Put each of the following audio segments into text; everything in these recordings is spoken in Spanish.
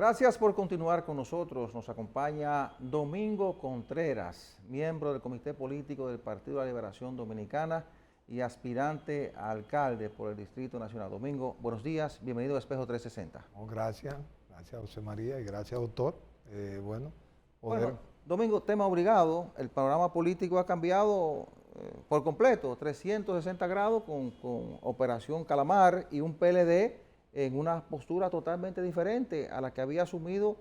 Gracias por continuar con nosotros. Nos acompaña Domingo Contreras, miembro del Comité Político del Partido de la Liberación Dominicana y aspirante a alcalde por el Distrito Nacional. Domingo, buenos días, bienvenido a Espejo 360. Gracias José María y gracias doctor. Bueno, Domingo, tema obligado, el panorama político ha cambiado por completo, 360 grados con Operación Calamar y un PLD en una postura totalmente diferente a la que había asumido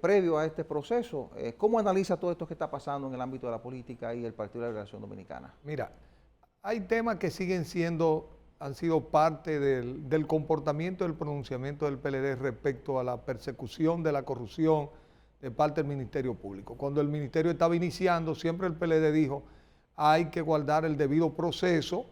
previo a este proceso. ¿Cómo analiza todo esto que está pasando en el ámbito de la política y el Partido de la Liberación Dominicana? Mira, hay temas que han sido parte del comportamiento del pronunciamiento del PLD respecto a la persecución de la corrupción de parte del Ministerio Público. Cuando el Ministerio estaba iniciando, siempre el PLD dijo, hay que guardar el debido proceso,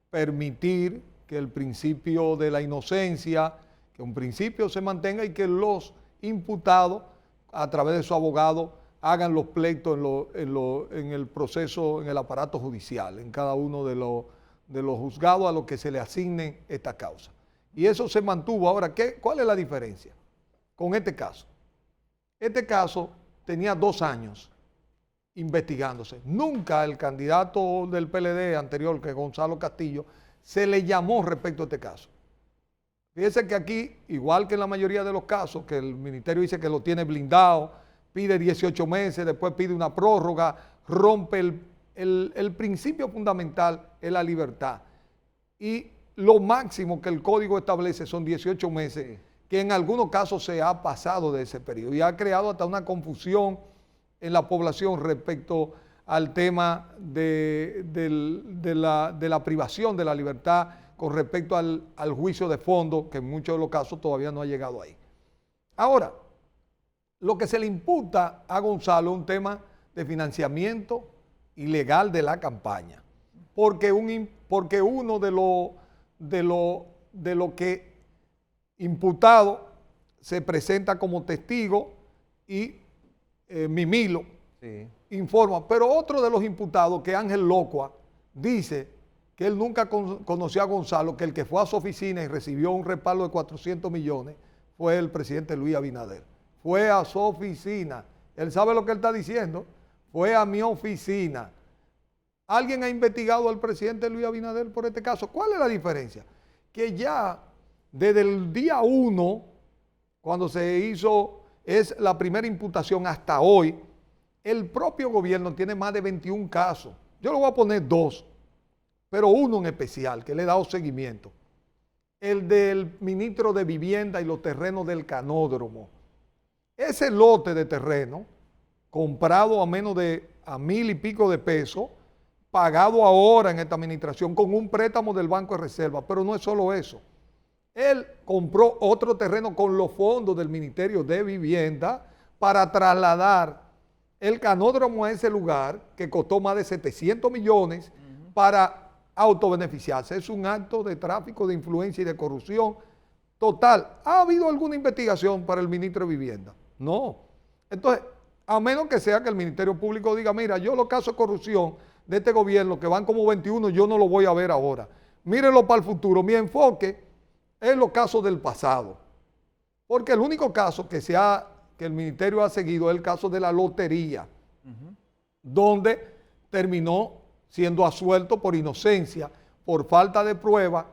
permitir que el principio de la inocencia, que un principio se mantenga y que los imputados, a través de su abogado, hagan los pleitos en el proceso, en el aparato judicial, en cada uno de los juzgados a los que se le asignen esta causa. Y eso se mantuvo. Ahora, ¿cuál es la diferencia con este caso? Este caso tenía 2 años investigándose. Nunca el candidato del PLD anterior, que es Gonzalo Castillo, se le llamó respecto a este caso. Fíjense que aquí, igual que en la mayoría de los casos, que el ministerio dice que lo tiene blindado, pide 18 meses, después pide una prórroga, rompe el principio fundamental es la libertad. Y lo máximo que el código establece son 18 meses, que en algunos casos se ha pasado de ese periodo y ha creado hasta una confusión en la población respecto al tema de la privación de la libertad con respecto al juicio de fondo, que en muchos de los casos todavía no ha llegado ahí. Ahora, lo que se le imputa a Gonzalo es un tema de financiamiento ilegal de la campaña, porque uno de lo que imputado se presenta como testigo y Mimilo informa, pero otro de los imputados, que Ángel Locua, dice que él nunca conoció a Gonzalo, que el que fue a su oficina y recibió un respaldo de 400 millones fue el presidente Luis Abinader. Fue a su oficina. Él sabe lo que él está diciendo. Fue a mi oficina. ¿Alguien ha investigado al presidente Luis Abinader por este caso? ¿Cuál es la diferencia? Que ya desde el día 1, cuando se hizo, es la primera imputación hasta hoy, el propio gobierno tiene más de 21 casos. Yo le voy a poner 2, pero uno en especial, que le he dado seguimiento. El del ministro de Vivienda y los terrenos del Canódromo. Ese lote de terreno, comprado a menos de 1,000 y pico de pesos, pagado ahora en esta administración con un préstamo del Banco de Reserva, pero no es solo eso. Él compró otro terreno con los fondos del Ministerio de Vivienda para trasladar el canódromo a ese lugar, que costó más de 700 millones, para autobeneficiarse. Es un acto de tráfico de influencia y de corrupción total. ¿Ha habido alguna investigación para el ministro de Vivienda? No. Entonces, a menos que sea que el Ministerio Público diga, mira, yo los casos de corrupción de este gobierno, que van como 21, yo no lo voy a ver ahora. Mírenlo para el futuro. Mi enfoque es los casos del pasado. Porque el único caso que el ministerio ha seguido es el caso de la lotería, donde terminó siendo absuelto por inocencia, por falta de prueba,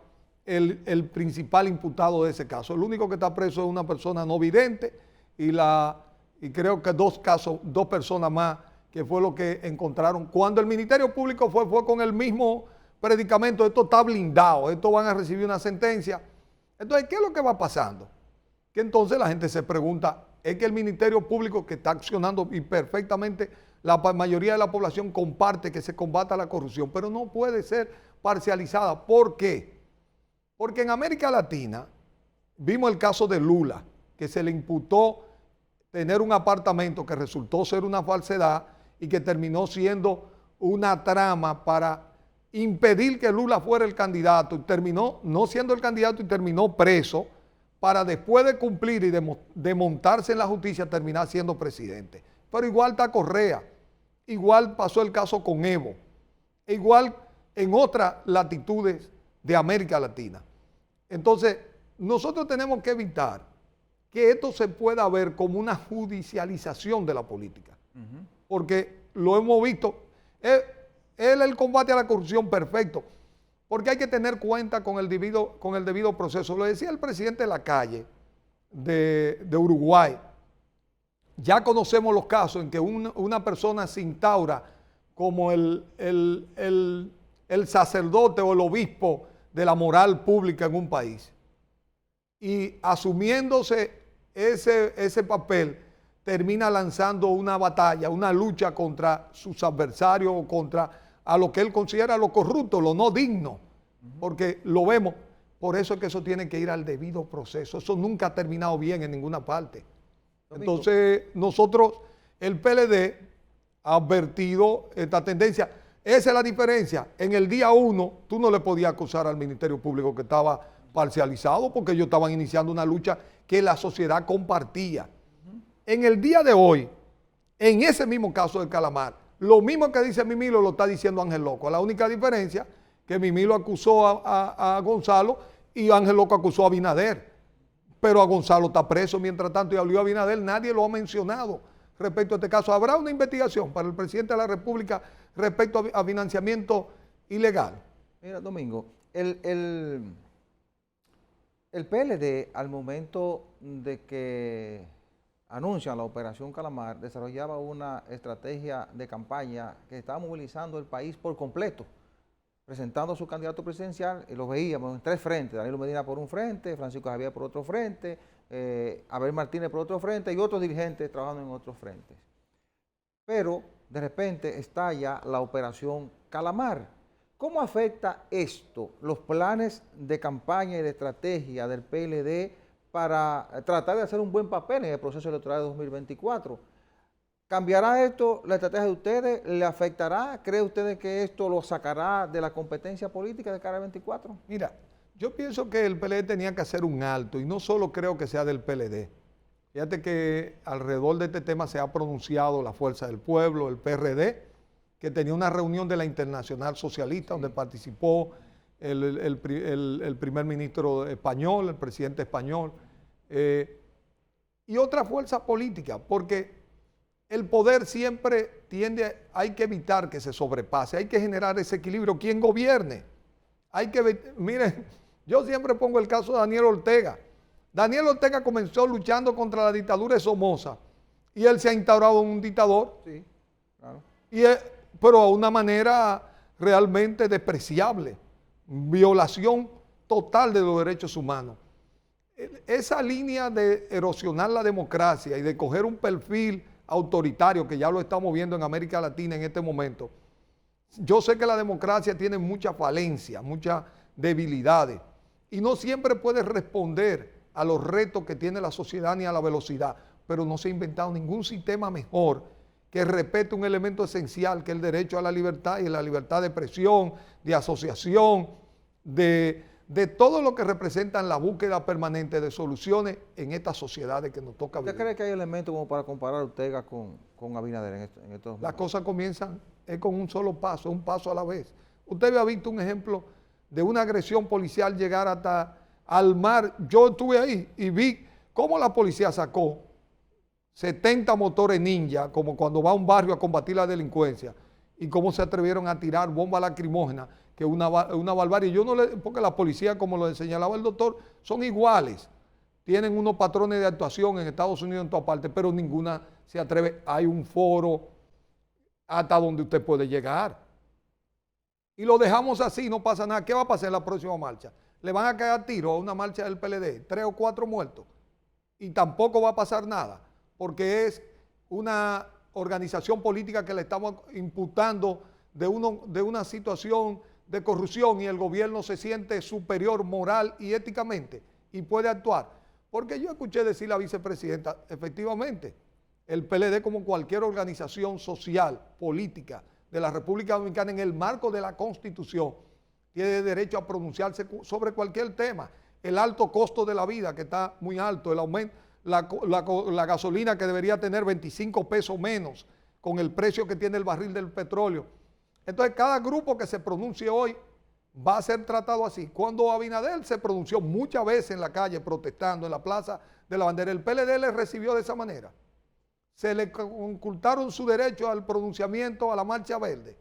el principal imputado de ese caso. El único que está preso es una persona no vidente y creo que 2 personas más, que fue lo que encontraron. Cuando el Ministerio Público fue con el mismo predicamento, esto está blindado, estos van a recibir una sentencia. Entonces, ¿qué es lo que va pasando? Que entonces la gente se pregunta, es que el Ministerio Público, que está accionando y perfectamente la mayoría de la población comparte que se combata la corrupción, pero no puede ser parcializada. ¿Por qué? Porque en América Latina vimos el caso de Lula, que se le imputó tener un apartamento que resultó ser una falsedad y que terminó siendo una trama para impedir que Lula fuera el candidato, y terminó no siendo el candidato y terminó preso, para después de cumplir y de montarse en la justicia terminar siendo presidente. Pero igual está Correa, igual pasó el caso con Evo, igual en otras latitudes de América Latina. Entonces, nosotros tenemos que evitar que esto se pueda ver como una judicialización de la política. Porque lo hemos visto, es el combate a la corrupción perfecto, porque hay que tener cuenta con el debido proceso. Lo decía el presidente Lacalle de Uruguay. Ya conocemos los casos en que una persona se instaura como el sacerdote o el obispo de la moral pública en un país. Y asumiéndose ese papel, termina lanzando una batalla, una lucha contra sus adversarios o contra a lo que él considera lo corrupto, lo no digno, porque lo vemos. Por eso es que eso tiene que ir al debido proceso. Eso nunca ha terminado bien en ninguna parte. Entonces, nosotros, el PLD, ha advertido esta tendencia. Esa es la diferencia. En el día 1, tú no le podías acusar al Ministerio Público que estaba parcializado porque ellos estaban iniciando una lucha que la sociedad compartía. En el día de hoy, en ese mismo caso de Calamar, lo mismo que dice Mimilo lo está diciendo Ángel Loco. La única diferencia que Mimilo acusó a Gonzalo y Ángel Loco acusó a Abinader. Pero a Gonzalo está preso mientras tanto y a Luis Abinader nadie lo ha mencionado respecto a este caso. ¿Habrá una investigación para el presidente de la República respecto a financiamiento ilegal? Mira, Domingo, el PLD al momento de que anuncian la Operación Calamar desarrollaba una estrategia de campaña que estaba movilizando el país por completo, presentando a su candidato presidencial, y lo veíamos en 3 frentes: Danilo Medina por un frente, Francisco Javier por otro frente, Abel Martínez por otro frente y otros dirigentes trabajando en otros frentes. Pero de repente estalla la Operación Calamar. ¿Cómo afecta esto los planes de campaña y de estrategia del PLD para tratar de hacer un buen papel en el proceso electoral de 2024? ¿Cambiará esto la estrategia de ustedes? ¿Le afectará? ¿Cree ustedes que esto lo sacará de la competencia política de cara al 24? Mira, yo pienso que el PLD tenía que hacer un alto, y no solo creo que sea del PLD. Fíjate que alrededor de este tema se ha pronunciado la Fuerza del Pueblo, el PRD, que tenía una reunión de la Internacional Socialista, donde participó el primer ministro español, el presidente español, y otra fuerza política, porque el poder siempre hay que evitar que se sobrepase, hay que generar ese equilibrio. ¿Quién gobierne? Miren, yo siempre pongo el caso de Daniel Ortega. Daniel Ortega comenzó luchando contra la dictadura de Somoza y él se ha instaurado un dictador, Sí, claro. pero a una manera realmente despreciable, violación total de los derechos humanos. Esa línea de erosionar la democracia y de coger un perfil autoritario, que ya lo estamos viendo en América Latina en este momento. Yo sé que la democracia tiene muchas falencias, muchas debilidades, y no siempre puede responder a los retos que tiene la sociedad ni a la velocidad, pero no se ha inventado ningún sistema mejor que respete un elemento esencial, que es el derecho a la libertad y la libertad de expresión, de asociación, de todo lo que representan la búsqueda permanente de soluciones en estas sociedades que nos toca vivir. ¿Usted cree que hay elementos como para comparar a Ortega con Abinader en estos Las momentos? cosas comienzan con un solo paso, un paso a la vez. Usted había visto un ejemplo de una agresión policial llegar hasta al mar. Yo estuve ahí y vi cómo la policía sacó 70 motores ninja, como cuando va a un barrio a combatir la delincuencia, y cómo se atrevieron a tirar bombas lacrimógenas, que es una barbarie. Porque la policía, como lo señalaba el doctor, son iguales. Tienen unos patrones de actuación en Estados Unidos en todas partes, pero ninguna se atreve. Hay un foro hasta donde usted puede llegar. Y lo dejamos así, no pasa nada. ¿Qué va a pasar en la próxima marcha? Le van a caer tiro a una marcha del PLD, 3 o 4 muertos. Y tampoco va a pasar nada, porque es una organización política que le estamos imputando de una situación de corrupción, y el gobierno se siente superior moral y éticamente y puede actuar. Porque yo escuché decir a la vicepresidenta, efectivamente, el PLD, como cualquier organización social, política de la República Dominicana, en el marco de la Constitución, tiene derecho a pronunciarse sobre cualquier tema. El alto costo de la vida, que está muy alto, el aumento, la gasolina, que debería tener 25 pesos menos con el precio que tiene el barril del petróleo. Entonces, cada grupo que se pronuncie hoy va a ser tratado así. Cuando Abinader se pronunció muchas veces en la calle protestando, en la plaza de la bandera. El PLD le recibió de esa manera. Se le ocultaron su derecho al pronunciamiento, a la marcha verde.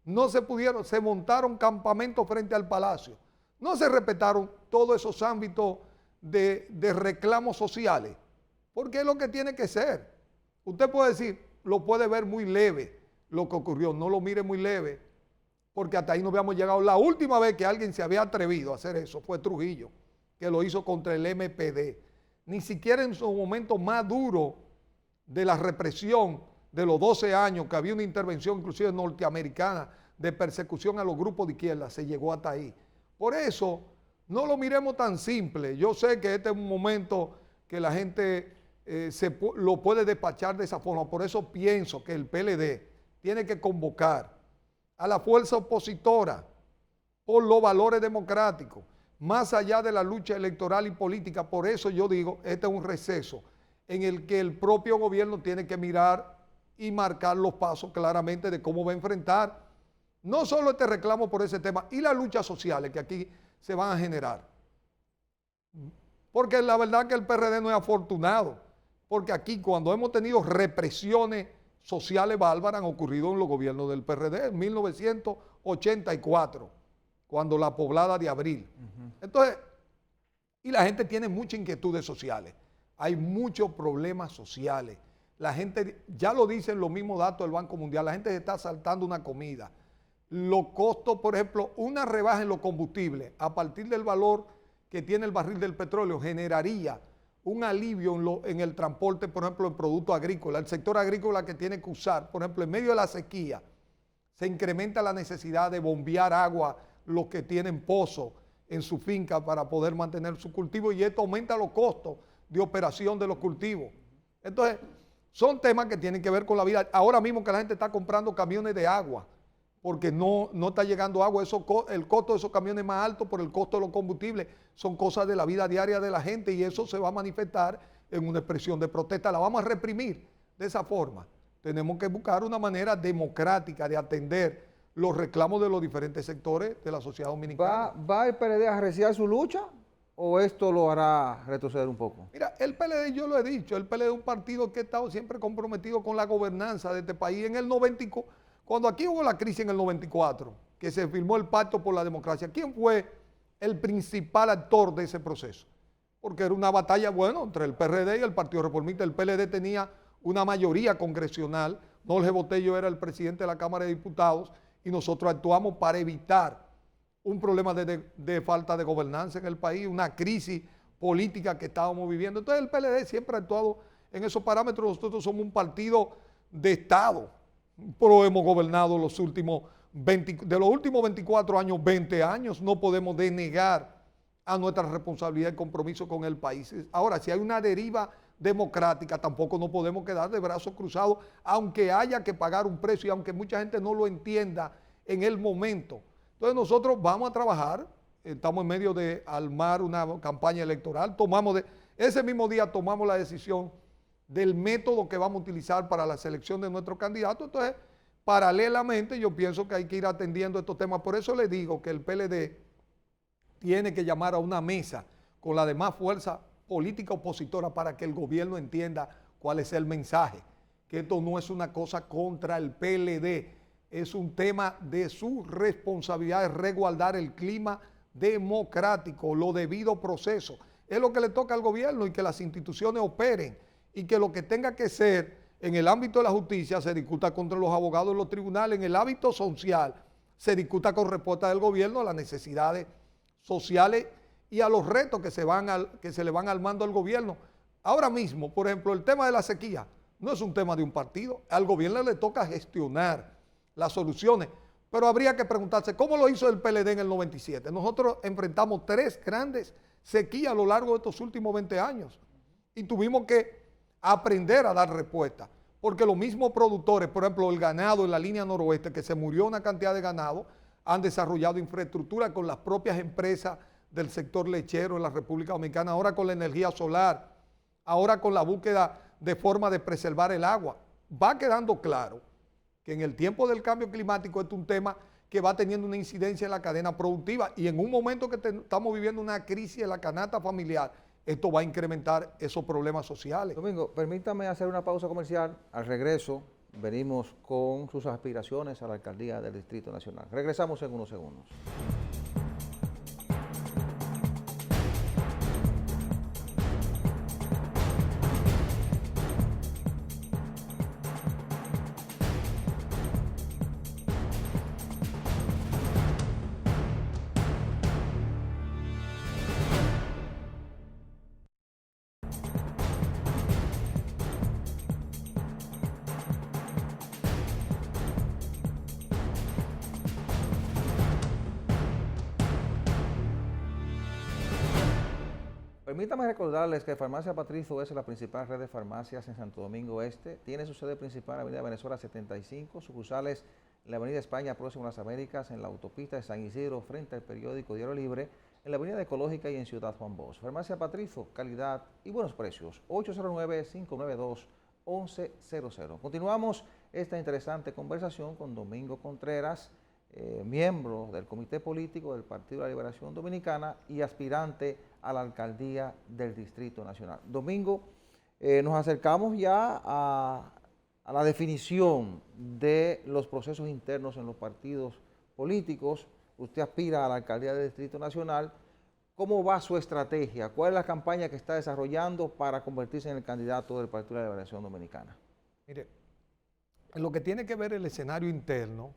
No se pudieron, se montaron campamentos frente al Palacio. No se respetaron todos esos ámbitos de reclamos sociales, porque es lo que tiene que ser. Usted puede decir, lo puede ver muy leve lo que ocurrió, no lo mire muy leve, porque hasta ahí no habíamos llegado. La última vez que alguien se había atrevido a hacer eso fue Trujillo, que lo hizo contra el MPD. Ni siquiera en su momento más duro de la represión de los 12 años, que había una intervención inclusive norteamericana de persecución a los grupos de izquierda, se llegó hasta ahí. Por eso, no lo miremos tan simple. Yo sé que este es un momento que la gente lo puede despachar de esa forma. Por eso pienso que el PLD tiene que convocar a la fuerza opositora por los valores democráticos, más allá de la lucha electoral y política. Por eso yo digo, este es un receso en el que el propio gobierno tiene que mirar y marcar los pasos claramente de cómo va a enfrentar no solo este reclamo por ese tema y las luchas sociales que aquí se van a generar. Porque la verdad que el PRD no es afortunado, porque aquí cuando hemos tenido represiones sociales bárbaras han ocurrido en los gobiernos del PRD en 1984, cuando la poblada de Abril. Entonces, y la gente tiene muchas inquietudes sociales, hay muchos problemas sociales. La gente, ya lo dicen los mismos datos del Banco Mundial, la gente se está saltando una comida. Los costos, por ejemplo, una rebaja en los combustibles a partir del valor que tiene el barril del petróleo generaría un alivio en el transporte, por ejemplo, en productos agrícolas. El sector agrícola que tiene que usar, por ejemplo, en medio de la sequía, se incrementa la necesidad de bombear agua los que tienen pozos en su finca para poder mantener su cultivo, y esto aumenta los costos de operación de los cultivos. Entonces, son temas que tienen que ver con la vida. Ahora mismo que la gente está comprando camiones de agua, porque no está llegando agua, el costo de esos camiones es más alto por el costo de los combustibles, son cosas de la vida diaria de la gente y eso se va a manifestar en una expresión de protesta. La vamos a reprimir de esa forma. Tenemos que buscar una manera democrática de atender los reclamos de los diferentes sectores de la sociedad dominicana. ¿Va el PLD a arreciar su lucha o esto lo hará retroceder un poco? Mira, el PLD, yo lo he dicho, el PLD es un partido que ha estado siempre comprometido con la gobernanza de este país. En el 94, cuando aquí hubo la crisis en el 94, que se firmó el Pacto por la Democracia, ¿quién fue el principal actor de ese proceso? Porque era una batalla, bueno, entre el PRD y el Partido Reformista. El PLD tenía una mayoría congresional, Jorge Botello era el presidente de la Cámara de Diputados y nosotros actuamos para evitar un problema de falta de gobernanza en el país, una crisis política que estábamos viviendo. Entonces el PLD siempre ha actuado en esos parámetros. Nosotros somos un partido de Estado, pero hemos gobernado de los últimos 24 años, 20 años, no podemos denegar a nuestra responsabilidad y compromiso con el país. Ahora, si hay una deriva democrática, tampoco nos podemos quedar de brazos cruzados, aunque haya que pagar un precio y aunque mucha gente no lo entienda en el momento. Entonces nosotros vamos a trabajar, estamos en medio de armar una campaña electoral, ese mismo día tomamos la decisión del método que vamos a utilizar para la selección de nuestro candidato. Entonces, paralelamente, yo pienso que hay que ir atendiendo estos temas. Por eso le digo que el PLD tiene que llamar a una mesa con la demás fuerza política opositora para que el gobierno entienda cuál es el mensaje, que esto no es una cosa contra el PLD, es un tema de su responsabilidad de resguardar el clima democrático, lo debido proceso. Es lo que le toca al gobierno y que las instituciones operen y que lo que tenga que ser en el ámbito de la justicia se discuta contra los abogados en los tribunales, en el ámbito social se discuta con respuesta del gobierno a las necesidades sociales y a los retos que se le van armando al gobierno. Ahora mismo, por ejemplo, el tema de la sequía no es un tema de un partido, al gobierno le toca gestionar las soluciones, pero habría que preguntarse cómo lo hizo el PLD en el 97. Nosotros enfrentamos 3 grandes sequías a lo largo de estos últimos 20 años y tuvimos que aprender a dar respuesta, porque los mismos productores, por ejemplo, el ganado en la línea noroeste, que se murió una cantidad de ganado, han desarrollado infraestructura con las propias empresas del sector lechero en la República Dominicana, ahora con la energía solar, ahora con la búsqueda de forma de preservar el agua. Va quedando claro que en el tiempo del cambio climático este es un tema que va teniendo una incidencia en la cadena productiva y en un momento que estamos viviendo una crisis en la canasta familiar, esto va a incrementar esos problemas sociales. Domingo, permítame hacer una pausa comercial. Al regreso, venimos con sus aspiraciones a la alcaldía del Distrito Nacional. Regresamos en unos segundos. Permítame recordarles que Farmacia Patricio es la principal red de farmacias en Santo Domingo Este. Tiene su sede principal en la Avenida Venezuela 75, sucursales en la Avenida España, próximo a las Américas, en la autopista de San Isidro, frente al periódico Diario Libre, en la Avenida Ecológica y en Ciudad Juan Bosch. Farmacia Patricio, calidad y buenos precios. 809-592-1100. Continuamos esta interesante conversación con Domingo Contreras, miembro del Comité Político del Partido de la Liberación Dominicana y aspirante a la alcaldía del Distrito Nacional. Domingo, nos acercamos ya a la definición de los procesos internos en los partidos políticos. Usted aspira a la alcaldía del Distrito Nacional. ¿Cómo va su estrategia? ¿Cuál es la campaña que está desarrollando para convertirse en el candidato del Partido de la Liberación Dominicana? Mire, en lo que tiene que ver el escenario interno,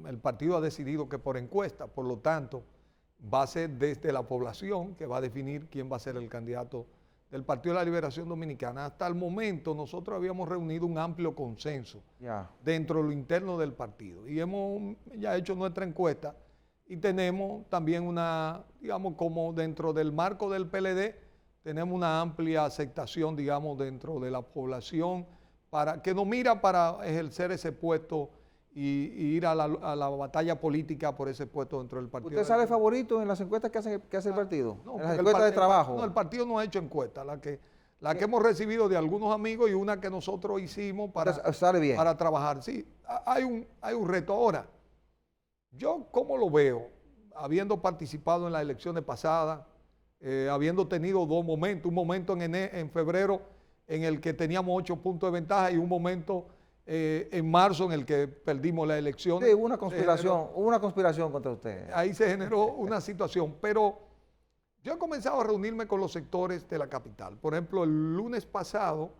el partido ha decidido que por encuesta, por lo tanto, va a ser desde la población que va a definir quién va a ser el candidato del Partido de la Liberación Dominicana. Hasta el momento nosotros habíamos reunido un amplio consenso dentro de lo interno del partido y hemos ya hecho nuestra encuesta y tenemos también una, digamos, como dentro del marco del PLD, tenemos una amplia aceptación, digamos, dentro de la población para que nos mira para ejercer ese puesto y ir a la batalla política por ese puesto dentro del partido. ¿Usted sale favorito en las encuestas que hace el partido? No, en las encuestas de trabajo. No, el partido no ha hecho encuestas, la que hemos recibido de algunos amigos y una que nosotros hicimos para trabajar. Sí, hay un reto. Ahora, yo cómo lo veo, habiendo participado en las elecciones pasadas, habiendo tenido dos momentos, un momento en febrero en el que teníamos 8 puntos de ventaja y un momento en marzo en el que perdimos las elecciones. Sí, hubo una conspiración contra usted. Ahí se generó una situación, pero yo he comenzado a reunirme con los sectores de la capital. Por ejemplo, el lunes pasado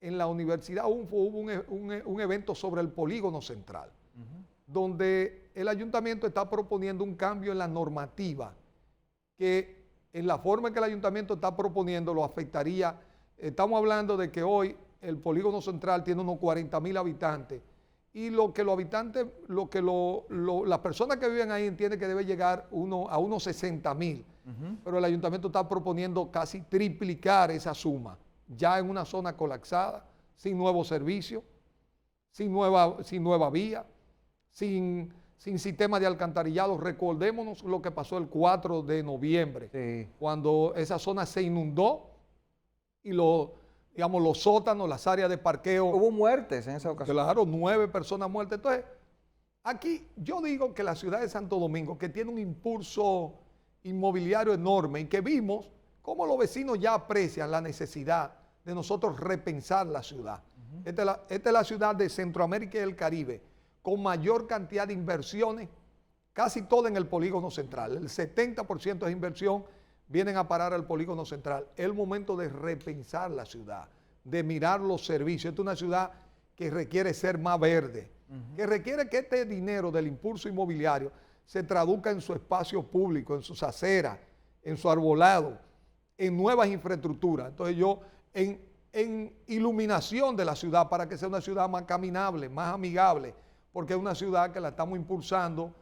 en la Universidad UNFO hubo un evento sobre el polígono central, donde el ayuntamiento está proponiendo un cambio en la normativa que en la forma en que el ayuntamiento está proponiendo lo afectaría. Estamos hablando de que hoy el polígono central tiene unos 40,000 habitantes y las personas que viven ahí entienden que debe llegar a unos 60,000, pero el ayuntamiento está proponiendo casi triplicar esa suma, ya en una zona colapsada, sin nuevos servicios, sin nueva vía, sin sistema de alcantarillado. Recordémonos lo que pasó el 4 de noviembre, cuando esa zona se inundó y los sótanos, las áreas de parqueo. Hubo muertes en esa ocasión. Claro, 9 personas muertas. Entonces, aquí yo digo que la ciudad de Santo Domingo, que tiene un impulso inmobiliario enorme y que vimos cómo los vecinos ya aprecian la necesidad de nosotros repensar la ciudad. Esta es la ciudad de Centroamérica y el Caribe con mayor cantidad de inversiones, casi toda en el polígono central. El 70% de inversión vienen a parar al polígono central. Es el momento de repensar la ciudad, de mirar los servicios. Esta es una ciudad que requiere ser más verde, que requiere que este dinero del impulso inmobiliario se traduzca en su espacio público, en sus aceras, en su arbolado, en nuevas infraestructuras. Entonces yo, en iluminación de la ciudad para que sea una ciudad más caminable, más amigable, porque es una ciudad que la estamos impulsando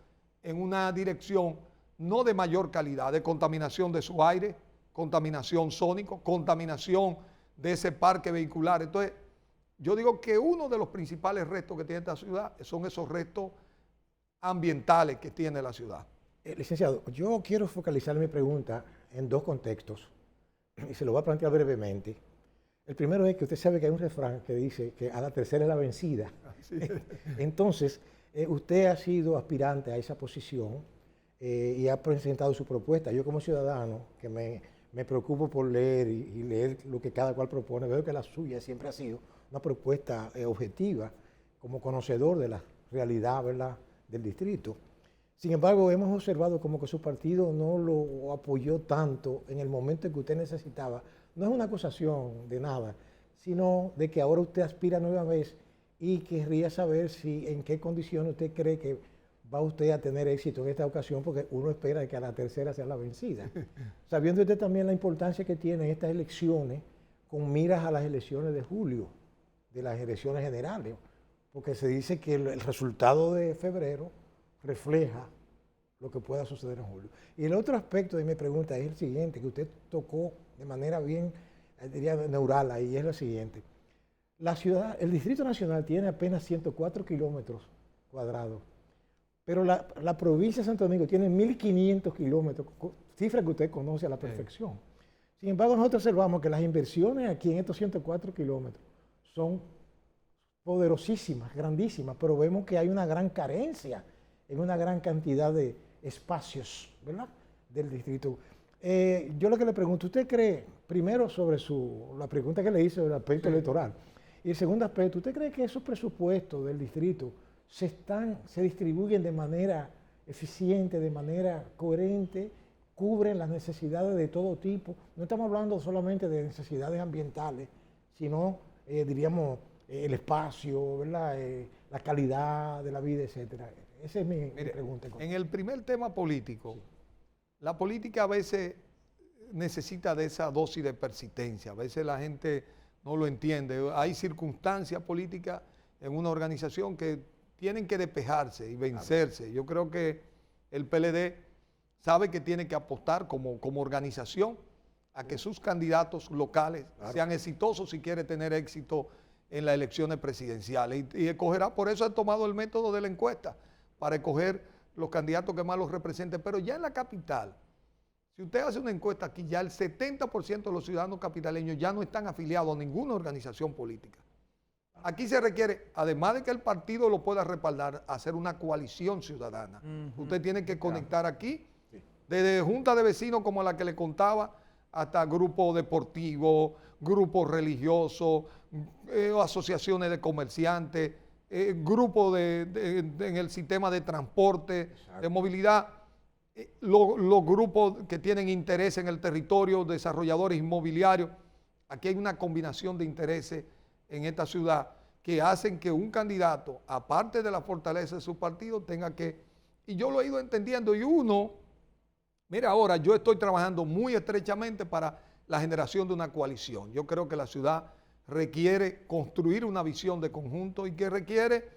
en una dirección no de mayor calidad, de contaminación de su aire, contaminación sónico, contaminación de ese parque vehicular. Entonces, yo digo que uno de los principales retos que tiene esta ciudad son esos retos ambientales que tiene la ciudad. Licenciado, yo quiero focalizar mi pregunta en dos contextos y se lo voy a plantear brevemente. El primero es que usted sabe que hay un refrán que dice que a la tercera es la vencida. Sí. Entonces, usted ha sido aspirante a esa posición y ha presentado su propuesta. Yo como ciudadano que me me preocupo por leer y leer lo que cada cual propone. Veo que la suya siempre ha sido una propuesta objetiva, como conocedor de la realidad, ¿verdad?, del distrito. Sin embargo, hemos observado como que su partido no lo apoyó tanto en el momento en que usted necesitaba. No es una acusación de nada, sino de que ahora usted aspira nueva vez y querría saber si en qué condiciones usted cree que va usted a tener éxito en esta ocasión, porque uno espera que a la tercera sea la vencida. Sabiendo usted también la importancia que tienen estas elecciones con miras a las elecciones de julio, de las elecciones generales, porque se dice que el resultado de febrero refleja lo que pueda suceder en julio. Y el otro aspecto de mi pregunta es el siguiente, que usted tocó de manera bien, diría, neural ahí, es lo siguiente. La ciudad, el Distrito Nacional tiene apenas 104 kilómetros cuadrados, pero la provincia de Santo Domingo tiene 1.500 kilómetros, cifra que usted conoce a la perfección. Sin embargo, nosotros observamos que las inversiones aquí en estos 104 kilómetros son poderosísimas, grandísimas, pero vemos que hay una gran carencia en una gran cantidad de espacios, ¿verdad?, del distrito. Yo lo que le pregunto, ¿usted cree, primero sobre la pregunta que le hice sobre el aspecto electoral, y el segundo aspecto, ¿usted cree que esos presupuestos del distrito se distribuyen de manera eficiente, de manera coherente, cubren las necesidades de todo tipo? No estamos hablando solamente de necesidades ambientales, sino, diríamos, el espacio, ¿verdad?, la calidad de la vida, etcétera. Esa es mi pregunta. En el primer tema político, sí, la política a veces necesita de esa dosis de persistencia. A veces la gente no lo entiende. Hay circunstancias políticas en una organización que tienen que despejarse y vencerse. Yo creo que el PLD sabe que tiene que apostar como organización a que sus candidatos locales sean exitosos si quiere tener éxito en las elecciones presidenciales. Y escogerá, por eso ha tomado el método de la encuesta, para escoger los candidatos que más los representen. Pero ya en la capital, si usted hace una encuesta aquí, ya el 70% de los ciudadanos capitaleños ya no están afiliados a ninguna organización política. Aquí se requiere, además de que el partido lo pueda respaldar, hacer una coalición ciudadana. Usted tiene que conectar aquí, desde junta de vecinos como la que le contaba, hasta grupos deportivos, grupos religiosos, asociaciones de comerciantes, grupos en el sistema de transporte, de movilidad, los grupos que tienen interés en el territorio, desarrolladores inmobiliarios. Aquí hay una combinación de intereses en esta ciudad que hacen que un candidato, aparte de la fortaleza de su partido, tenga que, y yo lo he ido entendiendo, y uno, mira, ahora yo estoy trabajando muy estrechamente para la generación de una coalición. Yo creo que la ciudad requiere construir una visión de conjunto y que requiere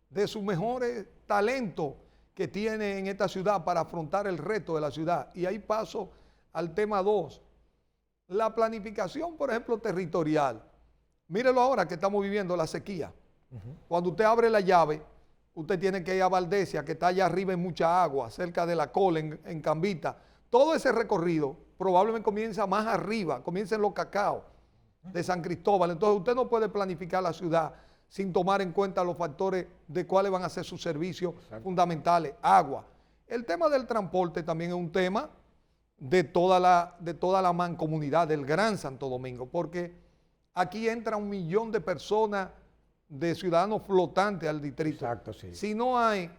de sus mejores talentos que tiene en esta ciudad para afrontar el reto de la ciudad. Y ahí paso al tema 2, la planificación, por ejemplo, territorial. Mírelo ahora que estamos viviendo la sequía. Cuando usted abre la llave, usted tiene que ir a Valdesia, que está allá arriba en mucha agua, cerca de la Cola, en Cambita. Todo ese recorrido probablemente comienza más arriba, comienza en los Cacaos de San Cristóbal. Entonces usted no puede planificar la ciudad sin tomar en cuenta los factores de cuáles van a ser sus servicios fundamentales, agua. El tema del transporte también es un tema de toda la mancomunidad del Gran Santo Domingo, porque aquí entra 1 millón de personas, de ciudadanos flotantes al distrito. Exacto, sí. Si no hay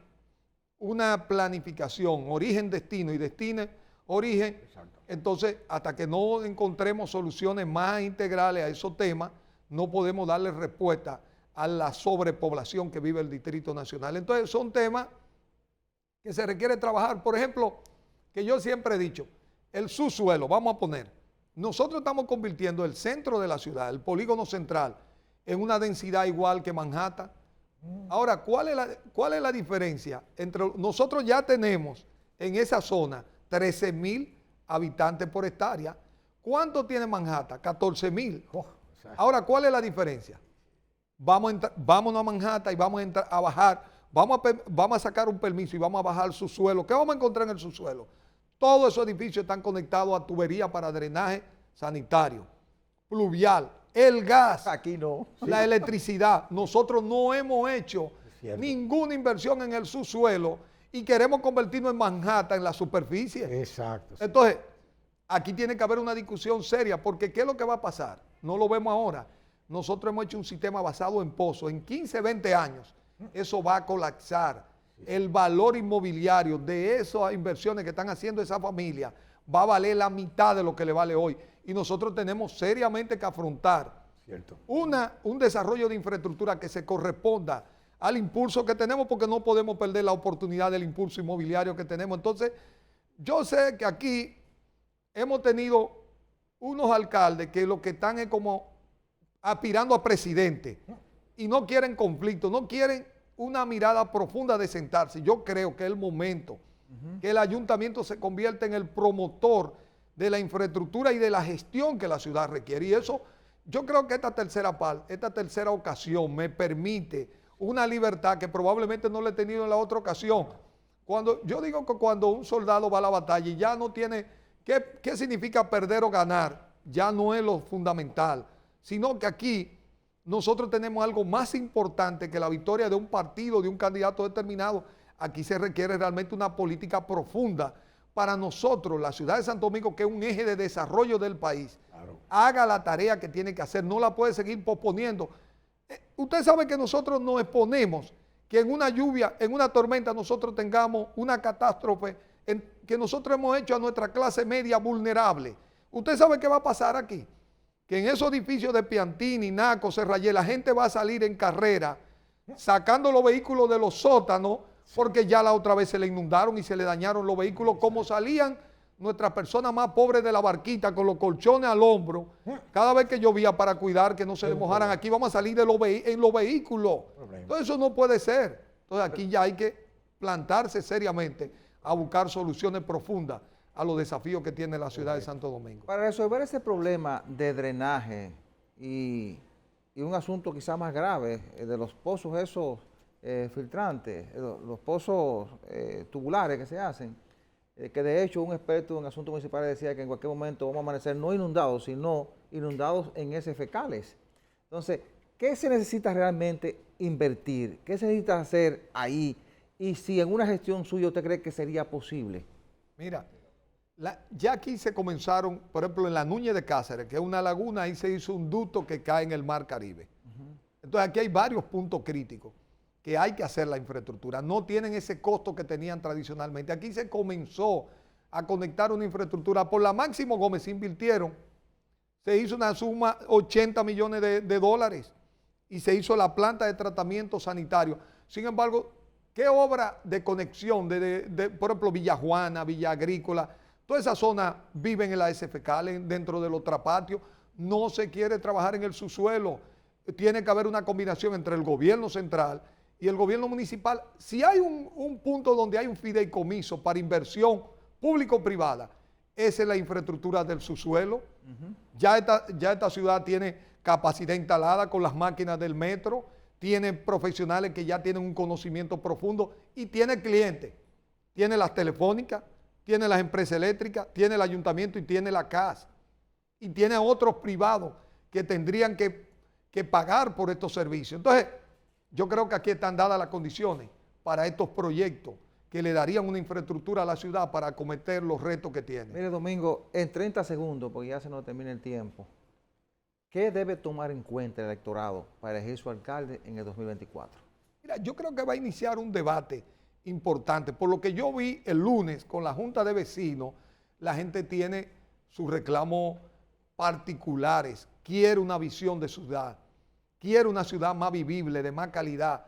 una planificación, origen-destino y destino-origen, entonces hasta que no encontremos soluciones más integrales a esos temas, no podemos darle respuesta a la sobrepoblación que vive el Distrito Nacional. Entonces son temas que se requiere trabajar. Por ejemplo, que yo siempre he dicho, el subsuelo, vamos a poner, nosotros estamos convirtiendo el centro de la ciudad, el polígono central, en una densidad igual que Manhattan. Ahora, ¿cuál es la diferencia? Nosotros ya tenemos en esa zona 13,000 habitantes por hectárea. ¿Cuánto tiene Manhattan? 14,000. Ahora, ¿cuál es la diferencia? Vámonos a Manhattan y vamos a bajar, vamos a sacar un permiso y vamos a bajar el subsuelo. ¿Qué vamos a encontrar en el subsuelo? Todos esos edificios están conectados a tubería para drenaje sanitario, pluvial, el gas, aquí no, la electricidad. Nosotros no hemos hecho ninguna inversión en el subsuelo y queremos convertirnos en Manhattan, en la superficie. Exacto. Sí. Entonces, aquí tiene que haber una discusión seria, porque ¿qué es lo que va a pasar? No lo vemos ahora. Nosotros hemos hecho un sistema basado en pozos. En 15, 20 años, eso va a colapsar. El valor inmobiliario de esas inversiones que están haciendo esa familia va a valer la mitad de lo que le vale hoy. Y nosotros tenemos seriamente que afrontar un desarrollo de infraestructura que se corresponda al impulso que tenemos, porque no podemos perder la oportunidad del impulso inmobiliario que tenemos. Entonces, yo sé que aquí hemos tenido unos alcaldes que lo que están es como aspirando a presidente y no quieren conflicto, no quieren una mirada profunda de sentarse. Yo creo que es el momento que el ayuntamiento se convierta en el promotor de la infraestructura y de la gestión que la ciudad requiere. Y eso, yo creo que esta tercera ocasión me permite una libertad que probablemente no le he tenido en la otra ocasión. Yo digo que cuando un soldado va a la batalla y ya no tiene, ¿qué significa perder o ganar? Ya no es lo fundamental, sino que aquí nosotros tenemos algo más importante que la victoria de un partido, de un candidato determinado. Aquí se requiere realmente una política profunda para nosotros, la ciudad de Santo Domingo, que es un eje de desarrollo del país. Claro. Haga la tarea que tiene que hacer, no la puede seguir posponiendo. Usted sabe que nosotros nos exponemos que en una lluvia, en una tormenta, nosotros tengamos una catástrofe que nosotros hemos hecho a nuestra clase media vulnerable. Usted sabe qué va a pasar aquí. Que en esos edificios de Piantini, Naco, Serrayé, la gente va a salir en carrera sacando los vehículos de los sótanos porque ya la otra vez se le inundaron y se le dañaron los vehículos, como salían nuestras personas más pobres de la barquita con los colchones al hombro, cada vez que llovía para cuidar que no se le mojaran. Aquí vamos a salir en los vehículos. Entonces eso no puede ser. Entonces aquí ya hay que plantarse seriamente a buscar soluciones profundas a los desafíos que tiene la ciudad de Santo Domingo. Para resolver ese problema de drenaje y un asunto quizás más grave, de los pozos esos filtrantes, los pozos tubulares que se hacen, que de hecho un experto en asuntos municipales decía que en cualquier momento vamos a amanecer no inundados, sino inundados en heces fecales. Entonces, ¿qué se necesita realmente invertir? ¿Qué se necesita hacer ahí? Y si en una gestión suya usted cree que sería posible. Mira, ya aquí se comenzaron, por ejemplo, en la Núñez de Cáceres, que es una laguna, ahí se hizo un ducto que cae en el Mar Caribe. Entonces aquí hay varios puntos críticos que hay que hacer la infraestructura. No tienen ese costo que tenían tradicionalmente. Aquí se comenzó a conectar una infraestructura. Por la Máximo Gómez se invirtieron, se hizo una suma 80 millones de dólares y se hizo la planta de tratamiento sanitario. Sin embargo, ¿qué obra de conexión por ejemplo, Villa Juana, Villa Agrícola? Toda esa zona viven en la SFK, dentro de los trapatios. No se quiere trabajar en el subsuelo. Tiene que haber una combinación entre el gobierno central y el gobierno municipal. Si hay un punto donde hay un fideicomiso para inversión público-privada, esa es la infraestructura del subsuelo. Ya esta ciudad tiene capacidad instalada con las máquinas del metro, tiene profesionales que ya tienen un conocimiento profundo y tiene clientes. Tiene las telefónicas, tiene las empresas eléctricas, tiene el ayuntamiento y tiene la CAS. Y tiene a otros privados que tendrían que pagar por estos servicios. Entonces, yo creo que aquí están dadas las condiciones para estos proyectos que le darían una infraestructura a la ciudad para acometer los retos que tiene. Mire, Domingo, en 30 segundos, porque ya se nos termina el tiempo, ¿qué debe tomar en cuenta el electorado para elegir su alcalde en el 2024? Mira, yo creo que va a iniciar un debate importante. Por lo que yo vi el lunes con la Junta de Vecinos, la gente tiene sus reclamos particulares, quiere una visión de ciudad, quiere una ciudad más vivible, de más calidad.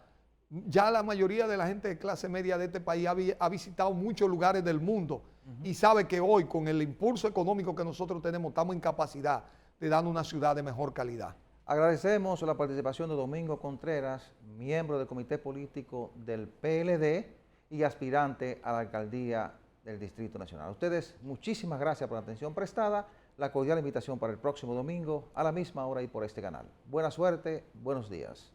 Ya la mayoría de la gente de clase media de este país ha visitado muchos lugares del mundo y sabe que hoy, con el impulso económico que nosotros tenemos, estamos en capacidad de dar una ciudad de mejor calidad. Agradecemos la participación de Domingo Contreras, miembro del Comité Político del PLD y aspirante a la alcaldía del Distrito Nacional. A ustedes, muchísimas gracias por la atención prestada. La cordial invitación para el próximo domingo a la misma hora y por este canal. Buena suerte, buenos días.